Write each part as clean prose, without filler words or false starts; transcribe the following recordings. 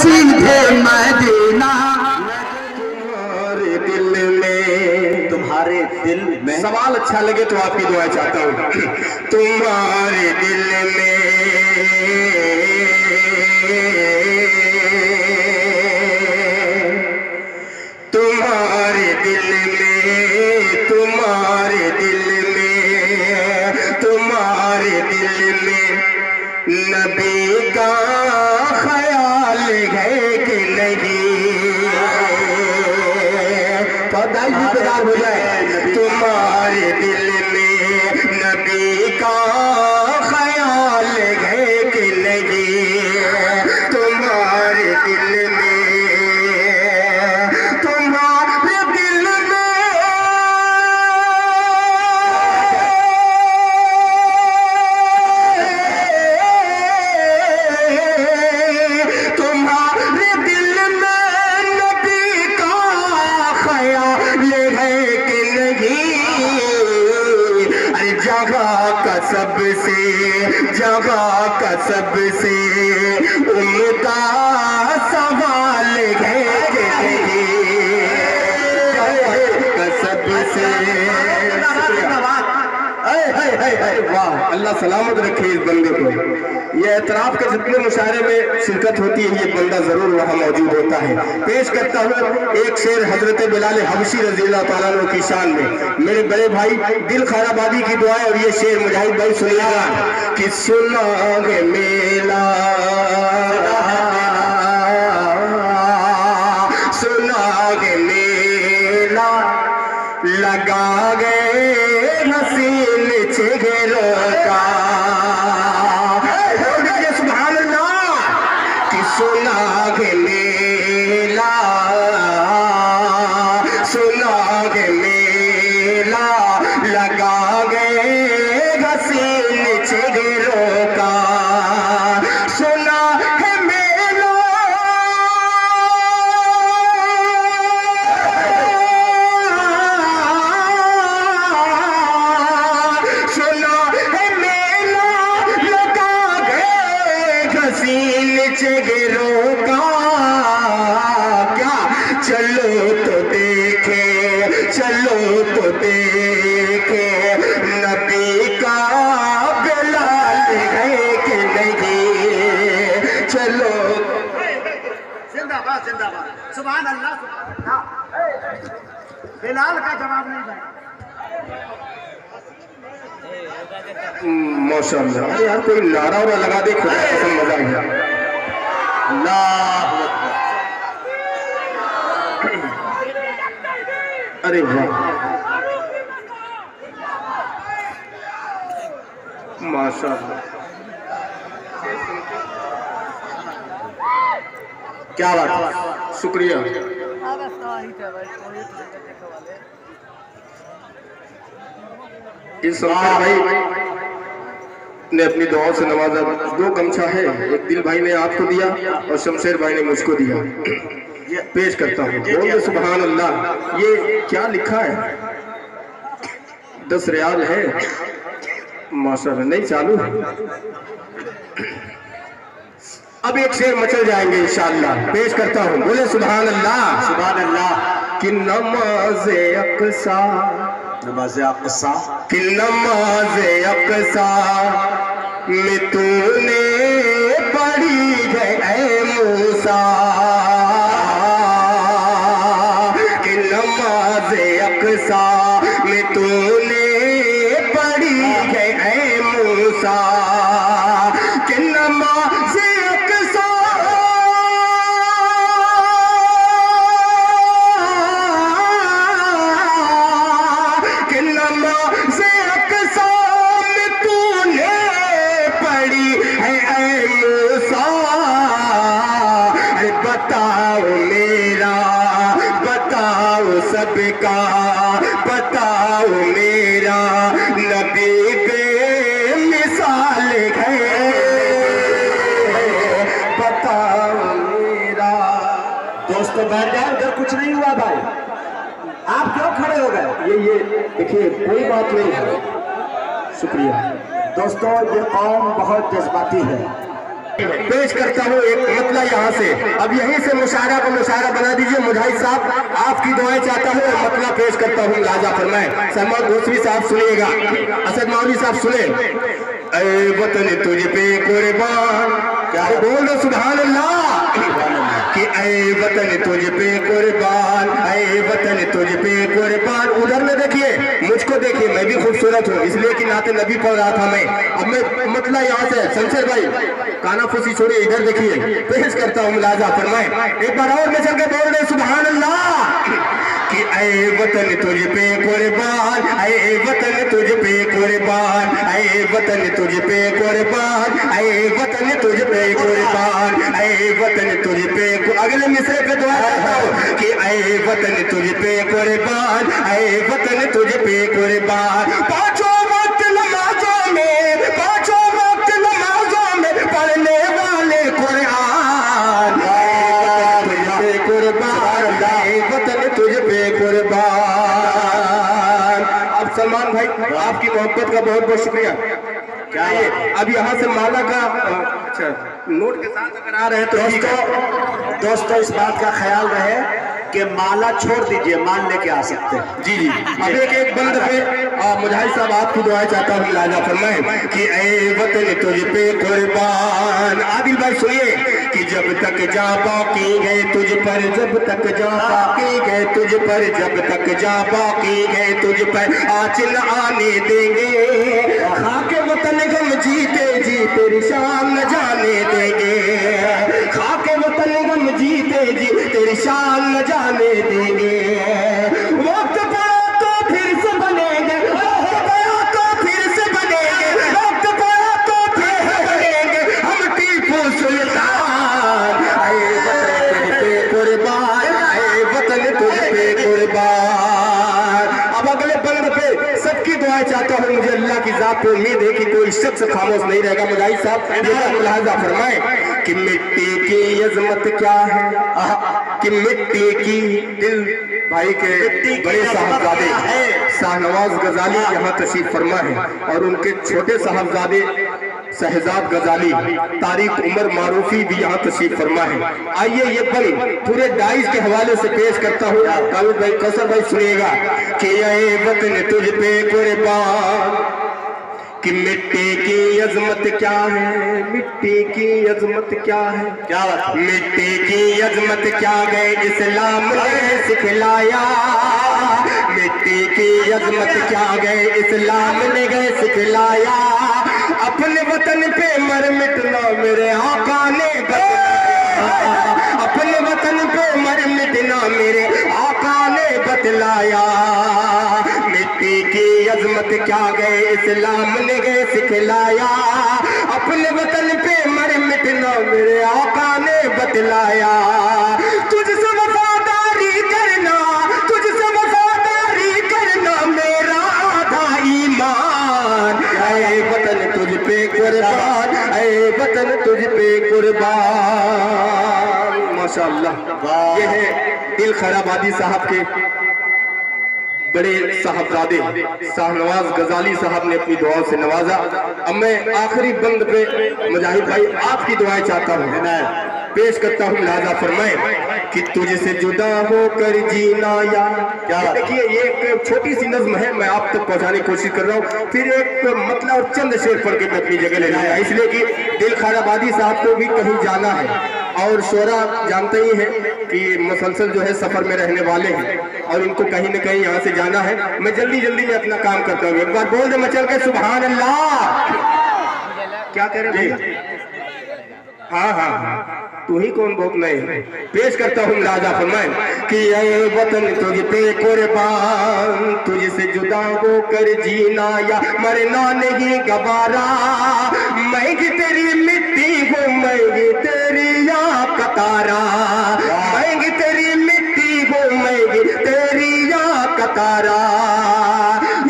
सीधे मदीना। तुम्हारे दिल में सवाल अच्छा लगे तो आपकी दुआ चाहता हूँ। तुम्हारे दिल में तुम्हारे दिल में तुम्हारे दिल में तुम्हारे दिल में नबी का ख्याल है कि नहीं? दाईदार हो जाए। तुम्हारे दिल में नबी का ख्याल है कि नहीं? तुम्हारे दिल में तुम्हारे दिल में तुम्हारे दिल में नबी का ख्याल है कि नहीं? अरे जगह का सबसे उम्दा सवाल है कि नहीं? सबसे वाह, अल्लाह सलामत रखे इस बंदे को। ये एतराफ के जितने मुशायरे में शिरकत होती है ये बंदा जरूर वहाँ मौजूद होता है। पेश करता हूँ एक शेर हजरत बिलाल हबशी रज़ी अल्लाह ताला अन्हु की शान में। मेरे बड़े भाई दिल खैराबादी की दुआ है और ये शेर मुजाहिद भाई सुनिएगा कि सुनागे मेला सुनागे मेला लगा गए हसीन चेहरों का। सुभान अल्लाह कि सुनागे मेला सुनागे मेला लगा गए हसीन चेहरों का। सुना है मेला सुना है मेला लगा गए हसीन चेहरों का। क्या चलो तो देखे नबी का बिलाल है कि नहीं? चलो जिंदाबाद जिंदाबाद सुभान अल्लाह। बिलाल का जवाब नहीं भाई। माशाअल्लाह। अरे यार कोई नारा वारा लगा दे, खुदा कसम मजा आ गया। अल्लाह अरे वाह माशाअल्लाह, क्या बात है, शुक्रिया। इस भाई ने अपनी दुआओं से नवाजा। 2 गमछा है, एक दिल भाई ने आपको दिया और शमशेर भाई ने मुझको दिया। पेश करता हूँ, बोलिए सुभान अल्लाह। ये क्या लिखा है? 10 रियाल है माशाअल्लाह। नहीं चालू है। अब एक शेर मचल जाएंगे इंशाअल्लाह। पेश करता हूँ, बोले सुभान अल्लाह। सुभान अल्लाह कि नमाज़े अक़सा कि नमाज़े अक़सा में तूने पढ़ी है ऐ मूसा। कि नमाज़े अक़सा में तूने पढ़ी है ऐ मूसा। कि नमाज़े अक़सा कि नमाज़े अक़सा में तूने पढ़ी है ऐ मूसा। बताओ मेरा बताओ सबका बताओ मेरा नबी बेमिसाल है। बताओ मेरा। दोस्तों बैठ जाए, उधर कुछ नहीं हुआ भाई। आप क्यों खड़े हो गए? ये देखिए कोई बात नहीं है। शुक्रिया दोस्तों, ये कौम बहुत जज्बाती है। पेश करता हूँ एक मतला यहाँ से। अब यहीं से मुशायरा को मुशायरा बना दीजिए। मुजाहिद साहब आपकी दुआएं चाहता हूँ और मतला पेश करता हूँ। लाजा फरमाए। सलमान घोसवी साहब सुनिएगा, असद मौलवी साहब सुने। ऐ वतन तुझ पे कुर्बान, क्या बोल दो सुभान अल्लाह कि ऐ वतन तुझ पे कुर्बान, ऐ वतन तुझ पे कुर्बान। उधर में देखिए, मुझको देखिए, मैं भी खूबसूरत हूँ इसलिए कि नाते नबी पढ़ रहा था मैं। अब मैं मतला यहाँ से शमशेर भाई काना फूसी छोड़िए, इधर देखिए पेश करता हूँ। मुलाजा फरमाए एक बार और में चल के बोल रहे सुभान अल्लाह कि ऐ वतन तुझ पे कुर्बान, ऐ वतन तुझ पे कुर्बान, ऐ वतन तुझ पे कुर्बान, ऐ वतन तुझ पे कुर्बान, ऐ वतन तुझ पे। अगले मिसरे पे दुआ करता हूँ कि ऐ वतन तुझ पे कुर्बान, ऐ वतन तुझ पे कुर्बान। पांचों वक्त नमाजों में, पांचों वक्त नमाजों में पढ़ने वाले कुरान, तुझ पे कुर्बान, ऐ वतन तुझ पे कुर्बान। अब सलमान भाई आपकी मोहब्बत का बहुत बहुत शुक्रिया। क्या ये अब यहाँ से माला का अच्छा नोट के साथ अगर आ रहे हैं तो दोस्तों इस बात का ख्याल रहे कि माला छोड़ दीजिए, मान लेके आ सकते हैं। जी जी। अब एक एक बंद पे मुजाहिद साहब आपकी दुआ चाहता हूँ। लाजा फरमाए कि ऐ वतन तुझ पे कुर्बान। आदिल भाई सुनिए कि जब तक जा बाकी गए तुझ पर, जब तक जा बाकी गए तुझ पर, जब तक जा बाकी गए तुझ पर आँच न आने देंगे। खाके वतन गम जीते जी तेरी शान न जाने देंगे। खाके वतन गम जीते जी तेरी शान न जाने देंगे। वक्त पड़ा तो फिर से बनेंगे, हो गया तो फिर से बनेंगे, वक्त पड़ा तो फिर से बनेंगे हम टीपू सुल्तान। ऐ वतन तुझ पे कुर्बान, ऐ वतन तुझ पे कुर्बान। अब अगले बंद पे सबकी दुआएं चाहता हूँ। मुझे अल्लाह की जात पे उम्मीद है कि कोई शख्स खामोश नहीं रहेगा। मुजाहिद साहब मुलाहिजा फरमाए कि मिट्टी की अजमत क्या है, कि मिट्टी की। दिल भाई के बड़े साहबजादे शाहनवाज गजाली यहाँ तशरीफ फरमा है और उनके छोटे साहबजादे शहजाद गजाली तारिक उमर मारूफी भी यहाँ तशरीफ फरमा है। आइए ये पल पूरे डाइस के हवाले से पेश करता हूँ। कालू भाई कौसर भाई सुनिएगा कि ये वतन तुझ पे कुर्बान, कि मिट्टी की अजमत क्या है, मिट्टी की अजमत क्या है, क्या बात। मिट्टी की अजमत क्या गए इस्लाम ने सिखलाया, मिट्टी की अजमत क्या गए इस्लाम ने गए सिखलाया। अपने वतन पे मर मिटना मेरे आका ने बतलाया, अपने वतन पे मर मिटना मेरे आका ने बतलाया। मिट्टी की अजमत क्या गए इस्लाम ने गए सिखलाया, अपने वतन पे मर मिटना मेरे आका ने बतलाया। तुझसे वफादारी करना, तुझसे वफादारी करना मेरा आधा ईमान। ऐ वतन तुझ पे कुर्बान, ऐ वतन तुझ पे कुर्बान। माशाअल्लाह ये है दिल खराबादी साहब के बड़े साहबजादे शाहनवाज गजाली साहब ने अपनी दुआओं से नवाजा। अब मैं आखिरी बंद पे मुजाहिद भाई आपकी दुआएं चाहता हूँ, पेश करता हूँ। लाजा फरमाए कि तुझसे जुदा होकर जीना या क्या। देखिए ये एक छोटी सी नज्म है, मैं आप तक पहुँचाने की कोशिश कर रहा हूँ। फिर एक मतलब और चंद शेर पढ़ के मैं अपनी जगह ले लाया, इसलिए कि दिल खराबादी साहब को भी कहीं जाना है और शोरा जानते ही हैं कि मुसलसल जो है सफर में रहने वाले हैं और इनको कहीं न कहीं यहाँ से जाना है। मैं जल्दी जल्दी में अपना काम करता हूँ। एक बार बोल दे मचल के सुभान अल्लाह। क्या कह रहे हैं? हाँ हाँ हाँ तू ही कौन बहुत नहीं। पेश करता हूँ लाजा फरमाए कि ऐ वतन तुझ पे कुर्बान, तुझसे जुदा होकर जीना या मरना नहीं गवारा। मैं कि तेरी मिट्टी हूँ, मैं कि तेरी या कतारा, मैं कि तेरी मिट्टी हूँ, मैं कि तेरी या कतारा।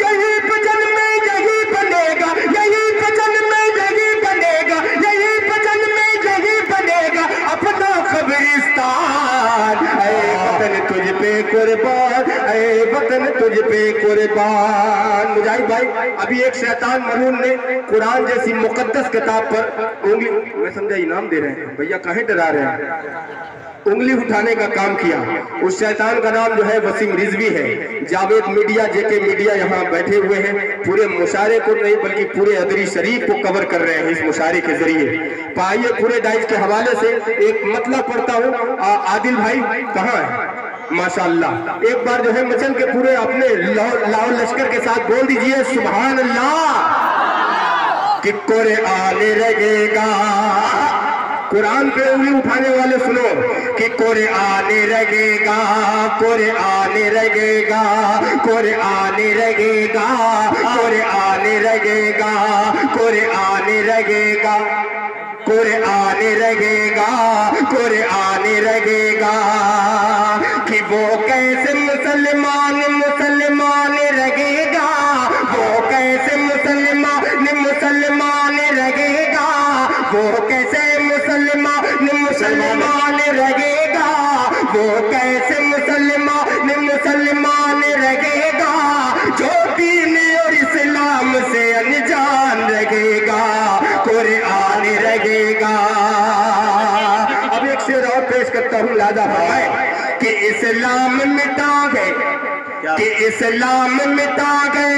यही भजन में यही बनेगा, यही भजन में यही बनेगा, यही भजन में यही बनेगा अपना कब्रिस्तान। ऐ वतन तुझ पे कुर्बान, ऐ वतन तुझ पे कुर्बान। मुजाहिद भाई अब अभी एक शैतान मलून ने कुरान जैसी मुकद्दस किताब पर उंगली, मैं समझा इनाम दे रहे हैं भैया, काहे डरा रहे हैं, उंगली उठाने का काम किया। उस शैतान का नाम जो है वसीम रिजवी है। जावेद मीडिया, जेके मीडिया यहाँ बैठे हुए हैं, पूरे मुशारे को नहीं बल्कि पूरे अदरी शरीफ को कवर कर रहे हैं इस मुशारे के जरिए। पाइए पूरे दाइश के हवाले से एक मतलब पढ़ता हूँ। आदिल भाई कहाँ है? माशाअल्लाह, एक बार जो है मचल के पूरे अपने लाहौर लश्कर के साथ बोल दीजिए सुभान अल्लाह कि कुरान लगेगा। कुरान पे उंगली उठाने वाले सुनो कि कुरान लगेगा, कुरान लगेगा, कुरान लगेगा, कुरान लगेगा, कुरान लगेगा, कुरान लगेगा, कुरान लगेगा कि वो कैसे मुसलमान मुसलमान लगेगा, वो कैसे मुसलमान लगेगा, वो कैसे मुसलमान लगेगा, वो कैसे मुसलमान लगेगा जो दीन और इस्लाम से अनजान लगेगा, कुरान लगेगा। अब एक शेर और पेश करता हूँ, लादा भाई कि इस्लाम मिटा गए, कि इस्लाम मिटा गए,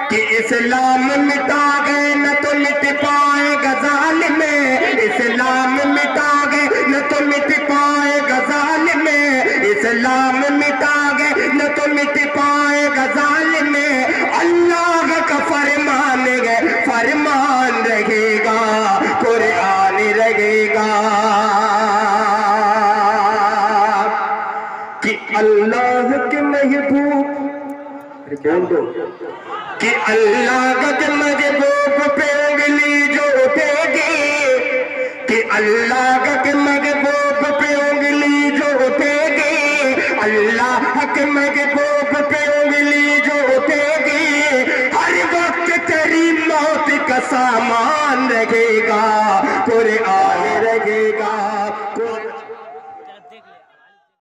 कि इस्लाम मिटा गए न तो मिट पाएगा जालिम में, इस्लाम मिटा गए न तो मिट पाएगा जालिम में, इस्लाम मिटा गए न तो मिट पाएगा जालिम में। अल्लाह का फरमान है, फरमान रहेगा, कुरान रहेगा कि अल्लाह के महबूब बोल दो कि अल्लाह के महबूब पे उंगली जो उठेगी, कि अल्लाह के महबूब पे उंगली जो उठेगी, अल्लाह के महबूब पे उंगली जो उठेगी, हर वक्त तेरी मौत का सामान रहेगा, कुरान